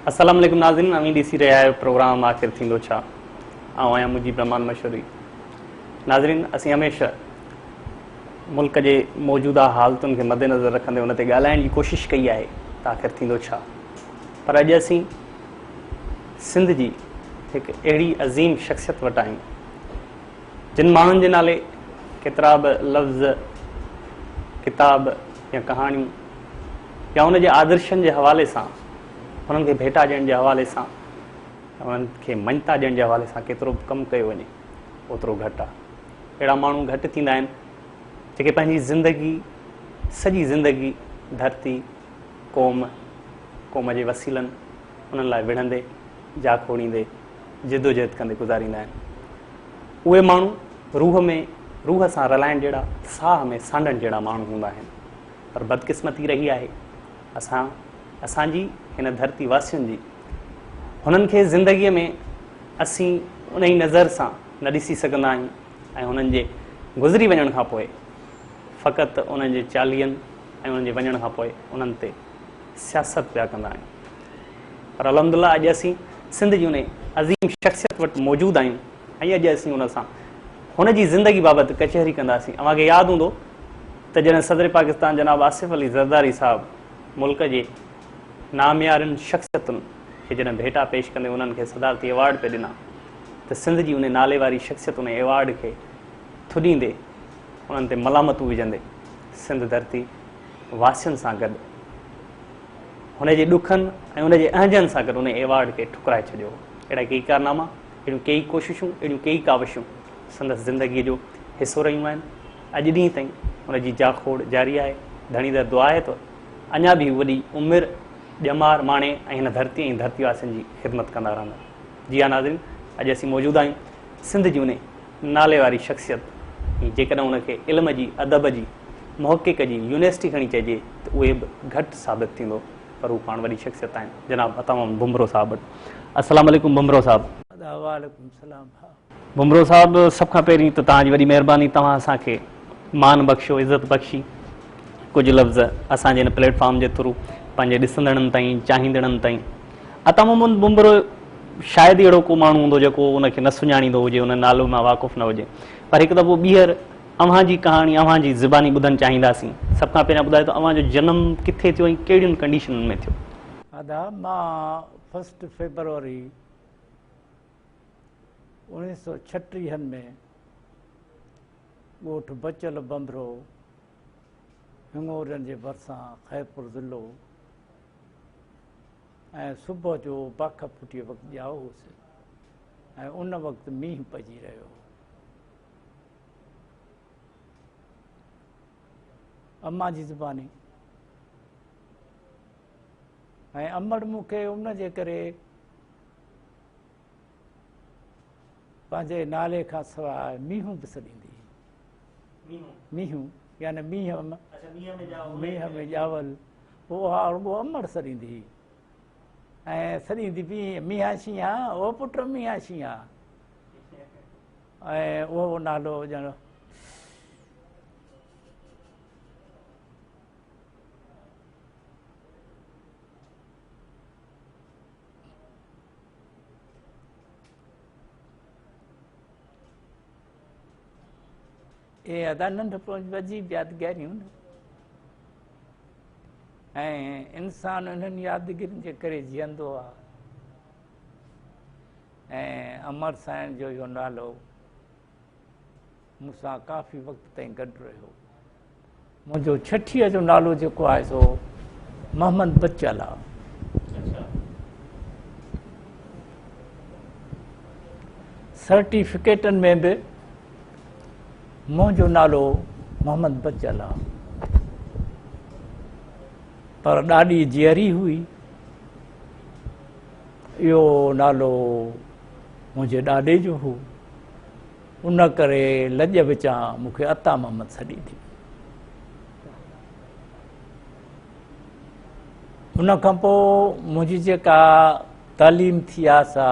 अस्सलाम वालेकुम नाज़रीन, अमीं ॾिसी रहिया आहियो प्रोग्राम आख़िर थींदो छा। आऊं आहियां मुंहिंजी ब्रह्मांड मशहूरी। नाज़रीन, असीं हमेशह मुल्क जे मौजूदा हालतुनि खे मद्देनज़र रखंदे उन ते ॻाल्हाइण जी कोशिशि कई आहे त आख़िर थींदो छा। पर अॼु असीं सिंध जी हिकु अहिड़ी अज़ीम शख़्सियत वटि आहियूं जिन माण्हुनि जे नाले केतिरा बि लफ़्ज़, किताब या कहाणियूं या उन जे आदर्शनि जे हवाले सां, उन्हनि खे भेटा ॾियण जे हवाले सां, उन्हनि खे मञता ॾियण जे हवाले सां केतिरो बि कमु कयो वञे ओतिरो घटि आहे। अहिड़ा माण्हू घटि थींदा आहिनि जेके पंहिंजी ज़िंदगी, सॼी ज़िंदगी धरती, क़ौम जे वसीलनि उन्हनि लाइ विढ़ंदे, जाखोड़ींदे, जिदोजहद कंदे गुज़ारींदा आहिनि। उहे माण्हू रूह सां रलाइण जहिड़ा, साह में सांडण जहिड़ा माण्हू हूंदा आहिनि। पर बदकिस्मती रही आहे असांजी हिन धरती वासियुनि जी, हुननि खे ज़िंदगीअ में असीं उन ई नज़र सां न ॾिसी सघंदा आहियूं ऐं हुननि जे गुज़री वञण खां पोइ फ़क़ति उन्हनि जे चालीहनि ऐं उन्हनि जे वञण खां पोइ उन्हनि ते सियासत पिया कंदा आहियूं। पर अल्हम्दुलिल्लाह अॼु असीं सिंध जी उन अज़ीम शख़्सियत वटि मौजूदु आहियूं ऐं अॼु असीं उन सां हुन जी ज़िंदगी बाबति कचहरी कंदासीं। अव्हांखे यादि हूंदो त जॾहिं सदर पाकिस्तान जनाब आसिफ अली ज़रदारी साहिबु मुल्क जे नामियारनि शख़्सियतुनि खे जॾहिं भेटा पेश कंदे उन्हनि खे सदारती एवॉर्ड पे ॾिना त सिंध जी उन नाले वारी शख़्सियत उन एवॉर्ड खे थुॾींदे, उन्हनि ते मलामतूं विझंदे सिंध धरती वासियुनि सां गॾु हुन जे ॾुखनि ऐं उन जे अहजनि सां गॾु उन एवॉर्ड खे ठुकराए छॾियो। अहिड़ा कई कारनामा, अहिड़ियूं कई कोशिशूं, अहिड़ियूं कई काविशूं संदसि ज़िंदगीअ जो हिसो रहियूं आहिनि। अॼु ॾींहं ताईं हुन जी जाखोड़ जारी आहे। धणीदर दुआ आहे त अञा बि वॾी उमिरि ॼमार माणे ऐं हिन धरती ऐं धरती वासियुनि जी ख़िदमत कंदा रहंदा। जी हा नाज़रीन, अॼु असीं मौजूदु आहियूं सिंध जी उन नाले वारी शख़्सियत, जेकॾहिं उनखे इल्म जी, अदब जी, मुहक़िक़ जी यूनिवर्सिटी खणी चइजे त उहे बि घटि साबित थींदो, पर हू पाण वॾी शख़्सियत आहिनि। जनाब अतामाम बुमरो साहिबु वटि। अस्सलाम वालेकुम बुमरो साहिबु। वालेकुम सलाम। बुमरो साहिबु, सभ खां पहिरीं त तव्हांजी वॾी महिरबानी, तव्हां असांखे मान बख़्शियो, इज़त बख़्शी, कुझु लफ़्ज़ असांजे हिन प्लेटफॉर्म जे थ्रू पंहिंजे ॾिसंदड़नि ताईं, चाहींदड़नि ताईं। अतामाम बुमरो शायदि अहिड़ो को माण्हू हूंदो जेको उनखे न सुञाणींदो हुजे, उन नालो मां वाक़ुफ़ु न हुजे। पर हिकु दफ़ो ॿीहर अव्हांजी कहाणी, अव्हांजी ज़ुबानी ॿुधणु चाहींदासीं। सभ खां पहिरियां ॿुधायो त अव्हांजो जनमु किथे थियो ऐं कहिड़ियुनि कंडीशनुनि में थियो? मां 1 फेबरवरी 1936 में ॻोठु बचल बंबरो, हिंगोरनि जे भरिसां ख़ैरपुर ज़िलो, ऐं सुबुह जो बाख फुटीअ वक़्तु ॼाओ हुउसि ऐं उन वक़्तु मींहुं पइजी रहियो। अम्मा जी ज़ुबानी ऐं अमड़ मूंखे उन जे करे पंहिंजे नाले खां सवाइ मींहुं बि सॾींदी। मींहुं यानी मींहं में ॼावल, उहो अमड़ सॾींदी ऐं सॾींदी बि मींहां शींहां, ओ पुट मींहां शींहां, ऐं उहो नालो ॼण नंढपण अजीब यादगिरियूं ऐं इंसान इन्हनि यादगिरियुनि जे करे जीअंदो आहे। ऐं अमर साईं जो इहो नालो मूंसां काफ़ी वक़्त ताईं गॾु रहियो। मुंहिंजो छठीअ जो नालो जेको आहे सो मोहम्मद बचल आहे। सर्टिफिकेटनि में बि मुंहिंजो नालो मोहम्मद बचल आहे, पर ॾाढी जीअरी हुई। इहो नालो मुंहिंजे ॾाॾे जो हो, उन करे लॼ विचां मूंखे अता मोहम्मद सॾी थी। उन खां पोइ मुंहिंजी जेका तालीम थी आहे सा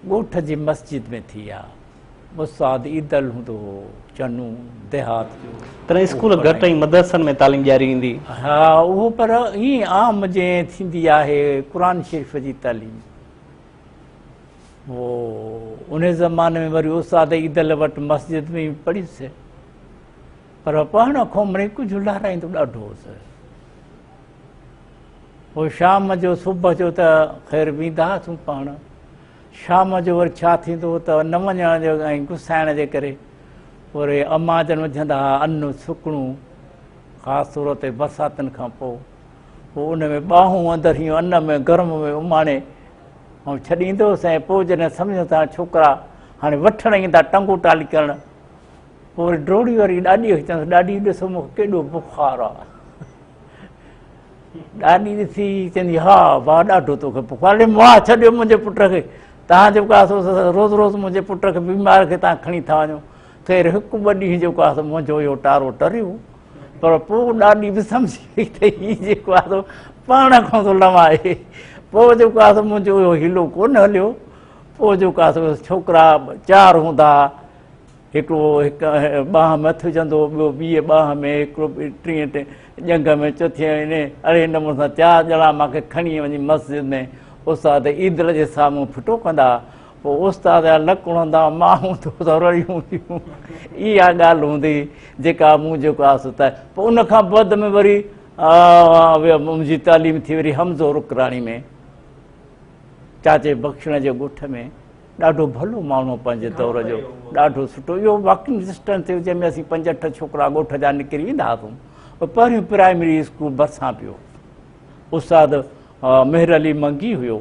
ॻोठ जी मस्जिद में थी आहे। उस्ताद ईदल हूंदो हो चनू देहात जो तॾहिं स्कूल घटि ऐं मदरसनि में तालीम ॾियारी ईंदी। हा उहो पर ईअं आम जीअं थींदी आहे क़ुर शरीफ़ जी तालीम उन ज़माने में वरी उस्ताद ईदल वटि मस्जिद में पढ़ीसि पर पढ़ण खां मिड़ई कुझु लाराईंदो ॾाढो हुउसि। पोइ शाम जो सुबुह जो त ख़ैर वेंदा हुआसीं पढ़णु शाम जो वरी छा थींदो त न वञण जो ऐं गुसाइण जे करे वरी अम्मा जन विझंदा हुआ अनु सुकणूं ख़ासि तौर ते बरसातुनि खां पोइ उन में ॿाहूं अंदरि हीअं अन में गरम में उमाणे ऐं छॾींदोसि ऐं पोइ जॾहिं सम्झो था छोकिरा हाणे वठणु ईंदा टंगू टाली करणु पोइ वरी ड्रोड़ी वारी ॾाॾीअ खे चवंदसि ॾाॾी ॾिसो मूंखे केॾो बुखारु आहे। ॾाॾी ॾिसी चवंदी हा भाउ ॾाढो तोखे बुखारु हले मां छॾियो मुंहिंजे पुट खे तव्हां जेको आहे रोज़ु रोज़ु मुंहिंजे पुट खे बीमार खे तव्हां खणी था वञो ख़ैर हिकु ॿ ॾींहं जेको आहे मुंहिंजो इहो टारो टरियो पर पोइ ॾाॾी बि सम्झी वई त हीउ जेको आहे पाण खां थो लवाए पोइ जेको आहे मुंहिंजो इहो हीलो कोन हलियो। पोइ जेको आहे छोकिरा 4 हूंदा हिकिड़ो ॿांह में हथु विझंदो ॿियो ॿीअ ॿांह में हिकिड़ो टीं ॼंग में चौथी इन अहिड़े नमूने सां 4 ॼणा मूंखे खणी वञी मस्जिद में उस्ताद ईदल जे साम्हूं फिटो कंदा पोइ उस्ताद जा लक हणंदा माण्हू त रड़ियूं हूंदियूं इहा ॻाल्हि हूंदी जेका मूं जेको आहे त पोइ उनखां बाद में वरी मुंहिंजी तालीम थी वरी हमज़ो रुकराणी में चाचे बख़्शण जे ॻोठ में ॾाढो भलो माण्हू पंहिंजे दौर जो ॾाढो सुठो इहो वॉकिंग डिस्टेंस थियो जंहिंमें असीं 5-8 छोकिरा ॻोठ जा निकिरी वेंदा हुआसीं। पहिरियों प्राइमरी स्कूल भरिसां पियो उस्ताद मेहर अली मंगी हुयो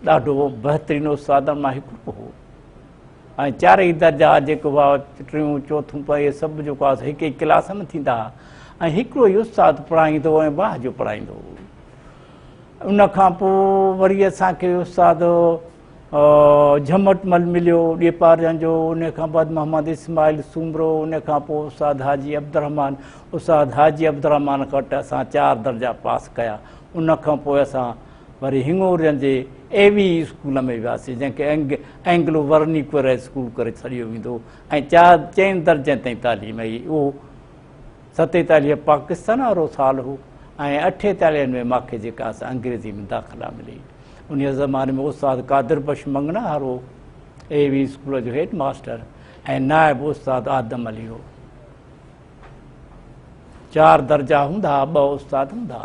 ॾाढो बहितरीनु उस्तादनि मां हिकिड़ो हो ऐं 4 दर्जा जेको आहे 3 4 इहे सभु जेको आहे हिकु ई क्लास में थींदा हुआ ऐं हिकिड़ो ई उस्ताद पढ़ाईंदो ऐं बाह जो पढ़ाईंदो हो। उनखां पोइ वरी असांखे उस्ताद झमटमल मिलियो ॾेपारनि जो उनखां बाद मोहम्मद इस्माइल सूमरो उनखां पोइ उस्ताद हाजी अब्दुरहमान उस्ताद हाजी अब्दुरहमान खां वटि असां 4 दर्जा पास कया। उनखां पोइ असां वरी हिंगोरियनि जे एवी स्कूल में वियासीं जंहिंखे एंग्लो वर्निक्वर स्कूल करे छॾियो वेंदो ऐं 4 दर्जे ताईं तालीम आई। उहो 47 पाकिस्तान वारो साल हो ऐं 48 में मूंखे जेका असां अंग्रेज़ी में दाख़िला मिली। उन ज़माने में उस्ताद कादिर बश मंगना वारो एवी स्कूल जो हेड मास्टर ऐं नायब उस्ताद आदम अली हो। 4 दर्जा हूंदा 2 उस्ताद हूंदा।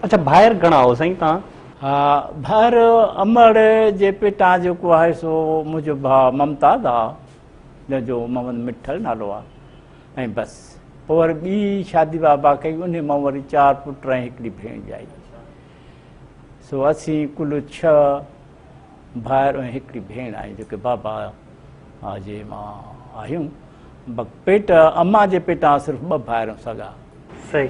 अच्छा ॿाहिरि घणा हो साईं तव्हां? हा ॿाहिरि अमड़ जे पेटां जेको आहे सो मुंहिंजो भाउ ममताज़ आहे जंहिंजो मोहम्मद मिठल नालो आहे ऐं बसि पोइ वरी ॿी शादी बाबा कई उन मां वरी 4 पुट ऐं हिकिड़ी भेण ॼाई सो असीं कुल 6 भाउर ऐं हिकिड़ी भेण आई जेके बाबा जे मां आहियूं पेट अम्मा जे पेटां सिर्फ़ु 2 भाउर सॻा। सही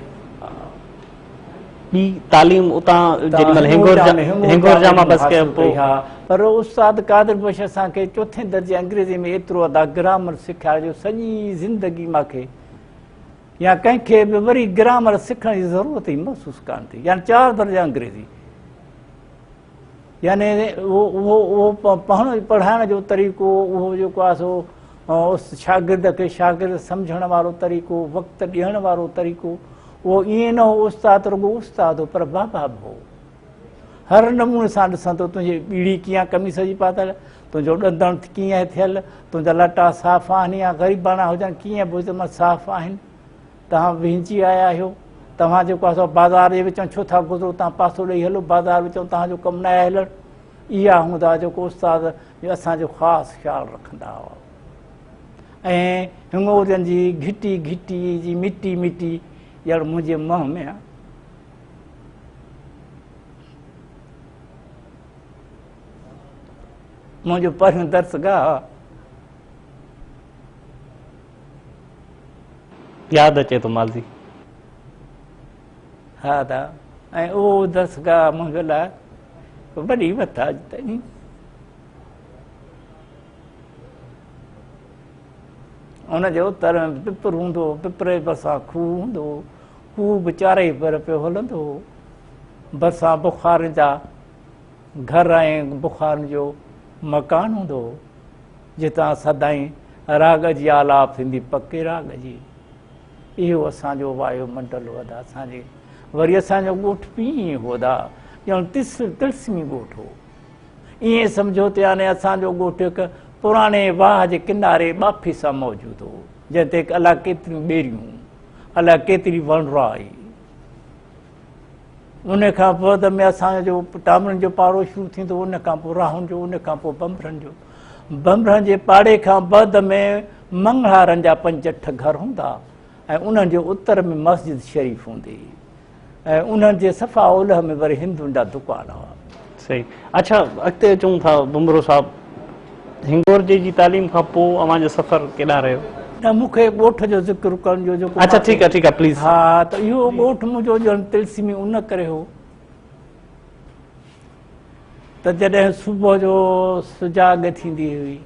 ॿी तालीम उतां जेॾीमहिल हिंगोर मां बस कयो पोइ पर उस्ताद कादिर बश असांखे 4 दर्जे अंग्रेज़ी में एतिरो अदा ग्रामर सेखारियो सॼी ज़िंदगी मूंखे या कंहिंखे बि वरी ग्रामर सिखण जी ज़रूरत ई महसूसु कोन थी यानी 4 दर्जा अंग्रेज़ी यानी उहो पढ़ाइण जो तरीक़ो उहो जेको आहे सो उस शागिर्द खे शागिर्द सम्झण वारो तरीक़ो वक़्तु ॾियण वारो तरीक़ो उहो ईअं न हो उस्ताद रुगो उस्ताद हो पर बाबा बि हो हर नमूने सां ॾिसंदो तुंहिंजी ॿीड़ी कीअं कमीस जी पातल तुंहिंजो ॾंदण कीअं थियल तुंहिंजा लटा साफ़ आहिनि या ग़रीबाना हुजनि कीअं बि हुजनि साफ़ आहिनि तव्हां विहिंची आया आहियो तव्हां जेको आहे बाज़ार जे विचो छो था गुज़रो तव्हां पासो ॾेई हलो बाज़ार विचो तव्हांजो कमु न आहे हलणु इहा हूंदा जेको उस्ताद असांजो ख़ासि ख़्यालु रखंदा हुआ। ऐं हिंगोरियनि जी घिटी घिटी जी मिटी मिटी ॼण मुंहिंजे मुंहं में आहे। मुंहिंजो पहिरियों दर्सगाह यादि अचे थो मालजी। हा दा ऐं उहो दर्सगाह मुंहिंजे लाइ वॾी वथ आहे अॼु ताईं। उनजे उतर में पिपर हूंदो पिपरे भरिसां खूह हूंदो खूह बि 4 पर पियो हलंदो भरिसां बुखार जा घर ऐं बुखारनि जो मकान हूंदो जितां सदाईं राग जी आलाप थींदी पके राग जी। इहो असांजो वायुमंडल हुआ असांजे। वरी असांजो ॻोठ बि ईअं हुआ ॼण तिलस्मी ॻोठ हो। ईअं सम्झो त यानी असांजो ॻोठ हिकु पुराणे वाह जे किनारे ॿाफी सां मौजूदु हो, जंहिं ते अलाह केतिरियूं ॿेड़ियूं, अलाह केतिरी वणरा आई। उन खां पोइ में असांजो टामरनि जो पाड़ो शुरू थींदो, उन खां पोइ राहुनि जो, उन खां पोइ बंबरनि जो। बंबरनि जे पाड़े खां बाद में मंगड़ारनि जा 5-8 घर हूंदा ऐं उन्हनि जे उत्तर में मस्जिद शरीफ़ हूंदी ऐं उन्हनि जे सफ़ा ओलह में वरी हिंदुनि जा दुकान हुआ। सही। अच्छा, अॻिते अचूं था बुमरो साहिबु, हिंगोर जी तालीम खां पोइ अव्हां जो सफ़र केॾांहुं रहियो? न, मूंखे ॻोठ जो ज़िक्र करण जो जेको। अच्छा, ठीकु आहे प्लीज़। हा, त इहो ॻोठ मुंहिंजो ॼण तिलस्मी उन करे हो त जॾहिं सुबुह जो सुजाॻ थींदी हुई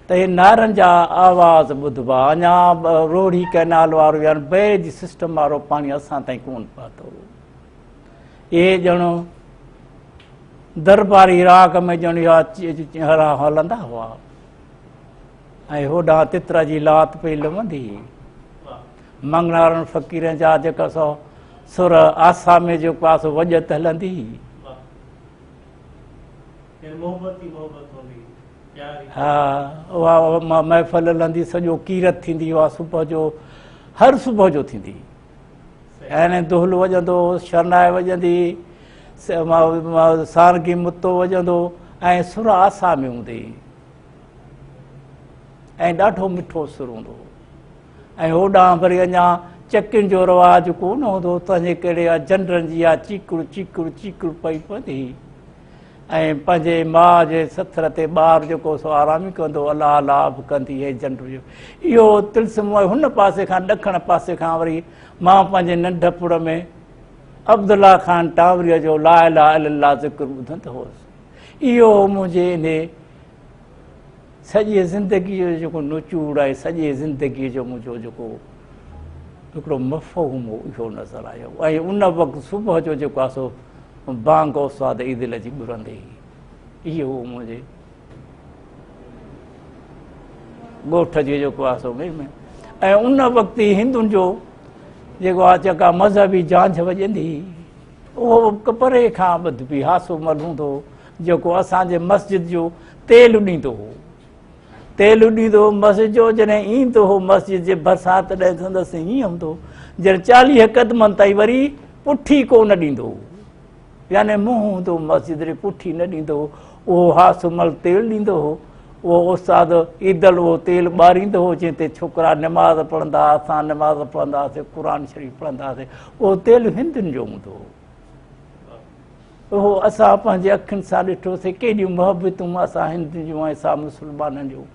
त हे नारनि जा आवाज़ ॿुधबा। अञा रोड़ी कैनाल वारो यानी बैज सिस्टम वारो पाणी असां ताईं कोन पहुतो। इहे ॼण दरबारी राग में ॼण हलंदा हुआ ऐं होॾां तितरा जी लात पई लवंदी। मंगनारनि फ़क़ीरनि जा जेका सो सुर आसामे जो पास वॼत हलंदी। हा, उहा महफ़िल हलंदी, सॼो कीरत थींदी उहा सुबुह जो, हर सुबुह जो थींदी। ऐं दोहल वॼंदो, शरनाए वॼंदी, सारगी मुतो वॼंदो ऐं सुर आसा में हूंदी ऐं ॾाढो मिठो सुर हूंदो। ऐं होॾां वरी अञा चकियुनि जो रवाजु कोन हूंदो, तंहिंजे करे झंडनि जी चीकड़ चीकड़ चीकड़ पई पवंदी ऐं पंहिंजे माउ जे सथर ते ॿारु जेको सो आरामी कंदो, अलाह अलाह बि कंदी है झंड जो। इहो तिलस्म हुन पासे खां ॾखण पासे खां वरी मां पंहिंजे नंढपुर में अब्दुल्ला ख़ान टावरीअ जो ला इलाहा इल्लल्लाह ज़िक्र ॿुधंदो हुउसि। इहो मुंहिंजे इन सॼी ज़िंदगीअ जो जेको नुचूड़ आहे, सॼी ज़िंदगीअ जो मुंहिंजो जेको हिकिड़ो मफ़हूम हो, इहो नज़र आयो। ऐं उन वक़्तु सुबुह जो जेको आहे सो बांग औसाद ईदिल जी ॿुरंदे इहो मुंहिंजे ॻोठ जो जेको आहे सो में। ऐं उन वक़्तु ई हिंदुनि जो जेको आहे जेका मज़हबी झांझ वॼंदी, उहो परे खां ॿुधबी। हासूमल हूंदो जेको असांजे मस्जिद जो तेल ॾींदो हो, तेल ॾींदो मस्जिद जो। जॾहिं ईंदो हो मस्जिद जे भरिसां तॾहिं संदसि हीअं हूंदो ॼण 40 क़दमनि ताईं वरी पुठी कोन ॾींदो, यानी मुंहुं हूंदो मस्जिद रे, पुठी न ॾींदो। उहो हासूमल तेल ॾींदो हो। उहो उस्ताद ईदल उहो तेल ॿारींदो हो, जंहिं ते छोकिरा निमाज़ पढ़ंदा, असां निमाज़ पढ़ंदा हुआसीं, क़ुर शरीफ़ पढ़ंदा हुआसीं। उहो तेल हिंदुनि जो हूंदो हो। उहो असां पंहिंजे अखियुनि सां ॾिठोसीं केॾियूं मोहबतूं असां हिंदुनि जूं ऐं असां मुस्लमाननि जूं।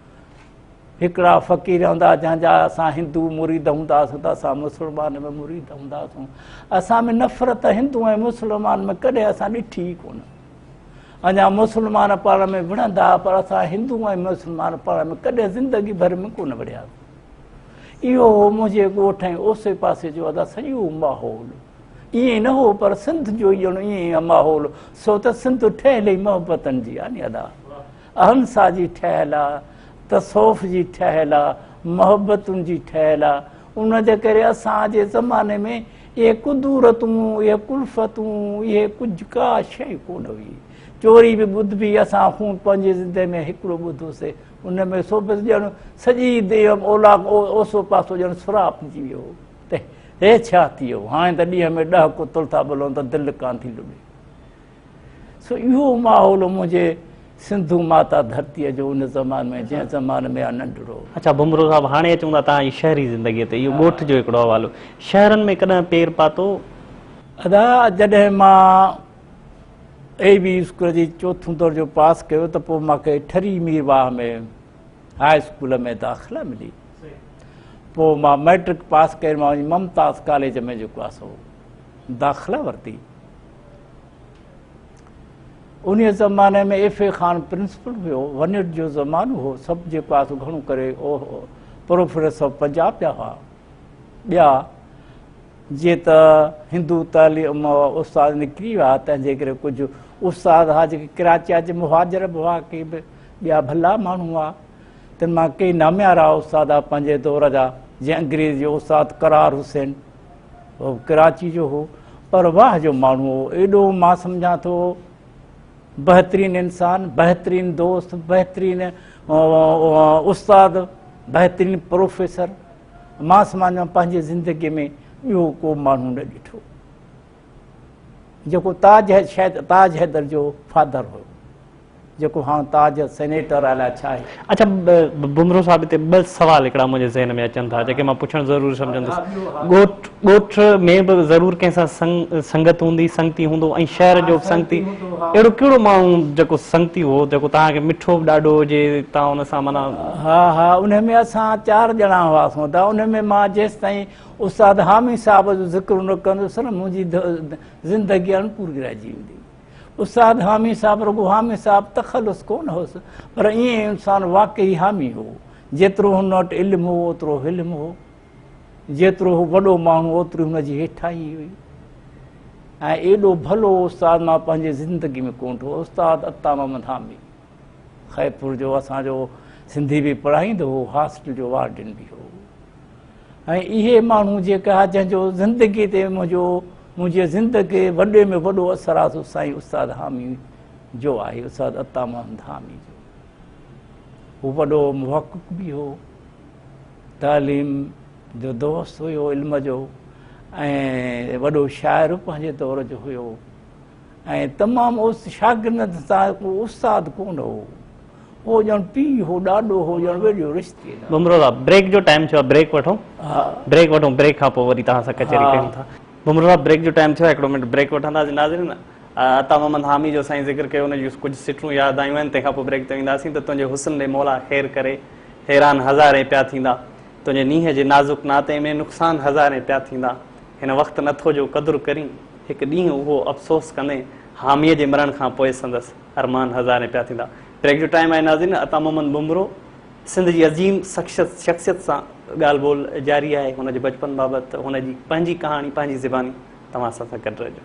हिकिड़ा फ़क़ीर हूंदा जंहिंजा असां हिंदू मुरीद हूंदासीं त असां मुस्लमान में मुरीद हूंदासीं। असां में नफ़रत हिंदू ऐं मुस्लमान में कॾहिं असां ॾिठी ई कोन। अञा मुस्लमान पाण में विढ़ंदा, पर असां हिंदू ऐं मुस्लमान पाण में कॾहिं ज़िंदगी भर में कोन विढ़ियासीं। इहो हो मुंहिंजे ॻोठ ऐं ओसे पासे जो अदा सॼो माहौल। ईअं न हो, पर सिंध जो ॼण ईअं माहौल। सो त सिंध ठहियल ई मोहबतनि जी आहे नी अदा, अहंसा जी ठहियल आहे, तसौफ़ जी ठहियल आहे, मोहबतुनि जी ठहियल आहे। उनजे करे असांजे ज़माने में इहे कुदूरतूं, इहे कुल्फ़तूं, इहे कुझु का शइ कोन हुई। चोरी बि ॿुधबी, असां खून पंहिंजे ज़िंदगी में हिकिड़ो ॿुधोसीं, उन में सोबत ॼण सॼी देव ओला ओसो पासो ॼण सुराप थी वियो त हे छा थी वियो। हाणे त ॾींहं में 10 कुतल था ॿलनि त दिलि कान थी लुॾे। सो इहो माहौल मुंहिंजे सिंधू माता धरतीअ जो उन ज़माने में, जंहिं ज़माने में आहे नंढड़ो। अच्छा बुमरो साहिबु, हाणे अचूं था तव्हांजी शहरी ज़िंदगीअ ते। इहो ॻोठ जो हिकिड़ो हवालो, शहरनि में कॾहिं पेर पातो? अदा जॾहिं मां AB स्कूल जी 4th दर्जो पास कयो त पोइ मूंखे ठरी मीरवाह में हाई स्कूल में दाख़िला मिली। पोइ मां मैट्रिक पास करे मां ममताज़ कॉलेज में जेको आहे सो दाख़िला वरिती। उन ज़माने में FA ख़ान प्रिंसिपल हुयो, वनिट जो ज़मानो हो। सभु जेको आहे सो घणो करे प्रोफेसर पंजाब जा हुआ। ॿिया जीअं त हिंदू तालीम उस्ताद निकिरी विया, तंहिंजे करे कुझु उस्ताद हुआ जेके कराची जे मुहाजिर बि हुआ, के बि ॿिया भला माण्हू हुआ तिन मां कई नामियारा उस्ताद आहे पंहिंजे दौर जा, जीअं अंग्रेज़ जो उस्ताद करार हुसैन, उहो कराची जो हो, पर वाह जो माण्हू हो, एॾो मां सम्झां थो बहितरीनु इंसानु, बहितरीनु दोस्त, बहितरीनु उस्ताद, बहितरीनु प्रोफेसर। मां सम्झां पंहिंजे ज़िंदगीअ में ॿियो को माण्हू न ॾिठो, जेको ताज हैदर जो फादर हुयो, जेको हाणे ताज सेनेटर अलाए छा आहे। अच्छा बुमरो साहब, हिते ॿ सवाल हिकिड़ा मुंहिंजे ज़हन में अचनि था जेके मां पुछणु ज़रूरु सम्झंदुसि। ॻोठ में बि ज़रूरु कंहिंसां संगत हूंदी, संगती हूंदो, ऐं शहर जो बि संगती। अहिड़ो कहिड़ो माण्हू जेको संगती हो, जेको तव्हांखे मिठो बि ॾाढो हुजे, तव्हां हुन सां माना? हा, उन में असां 4 ॼणा हुआसीं त उन में मां जेसि ताईं उस्ताद हामिद साहब जो ज़िक्र न कंदुसि न, मुंहिंजी ज़िंदगी अणपूरी रहिजी वेंदी। उस्ताद हामिद साहब, रुगो हामिद साहब तख़लुस कोन हुउसि, पर ईअं इंसानु वाक़ई हामी हो। जेतिरो हुन वटि इल्मु हो ओतिरो हिल्म हो, जेतिरो हो वॾो माण्हू ओतिरी हुनजी हेठाई हुई, ऐं एॾो भलो उस्ताद मां पंहिंजे ज़िंदगी में कोन ॾिठो। उस्ताद अता मोहम्मद हामिद खैरपुर जो असांजो सिंधी बि पढ़ाईंदो हो, हॉस्टल जो वार्डन बि हो। ऐं इहे माण्हू जेका जंहिंजो ज़िंदगी ते मुंहिंजे ज़िंदगी वॾे में वॾो असरु आहे, साईं उस्ताद हामिद जो आहे, उस्ताद अता मोहम्मद हामिद जो। हू वॾो मुहक़िक़ बि हो, तालीम जो दोस्त हुयो, इल्म जो, ऐं वॾो शाइर पंहिंजे दौर जो हुयो, ऐं तमामु शागिर्द सां को उस्ताद कोन हो, उहो ॼण पीउ हो, ॾाढो हो, ॼण वेॾो रिश्तेदार। बुमरो साहब, ब्रेक जो टाइम थियो आहे, ब्रेक वठूं? हा, ब्रेक वठूं, ब्रेक खां पोइ वरी तव्हां सां कचहरी कयूं था। बुमरो साहब, ब्रेक जो टाइम थियो आहे, 1 मिनट ब्रेक वठंदासीं। नाज़रीन, अता मोहम्मद हामिद जो साईं ज़िक्र कयो, हुनजी कुझु सिटूं यादि आयूं आहिनि, तंहिंखां पोइ ब्रेक ते वेंदासीं। त तुंहिंजे हुस्न ॾे मौला ख़ैर करे, हैरान हज़ारे पिया थींदा, तुंहिंजे नीह जे नाज़ुक नाते में नुक़सान हज़ारे पिया थींदा, हिन वक़्तु नथो जो क़दुरु करी, हिकु ॾींहुं उहो अफ़सोस कंदे, हामीअ जे मरण खां पोइ संदसि अरमान हज़ारे पिया थींदा। ब्रेक जो टाइम आहे नाज़रीन। अता मोहम्मद बुमरो सिंध जी अज़ीम शख़्सियत सां ॻाल्हि ॿोल जारी आहे, हुनजे बचपन बाबति, हुनजी पंहिंजी कहाणी, पंहिंजी ज़बानी तव्हां सां गॾु रहिजो।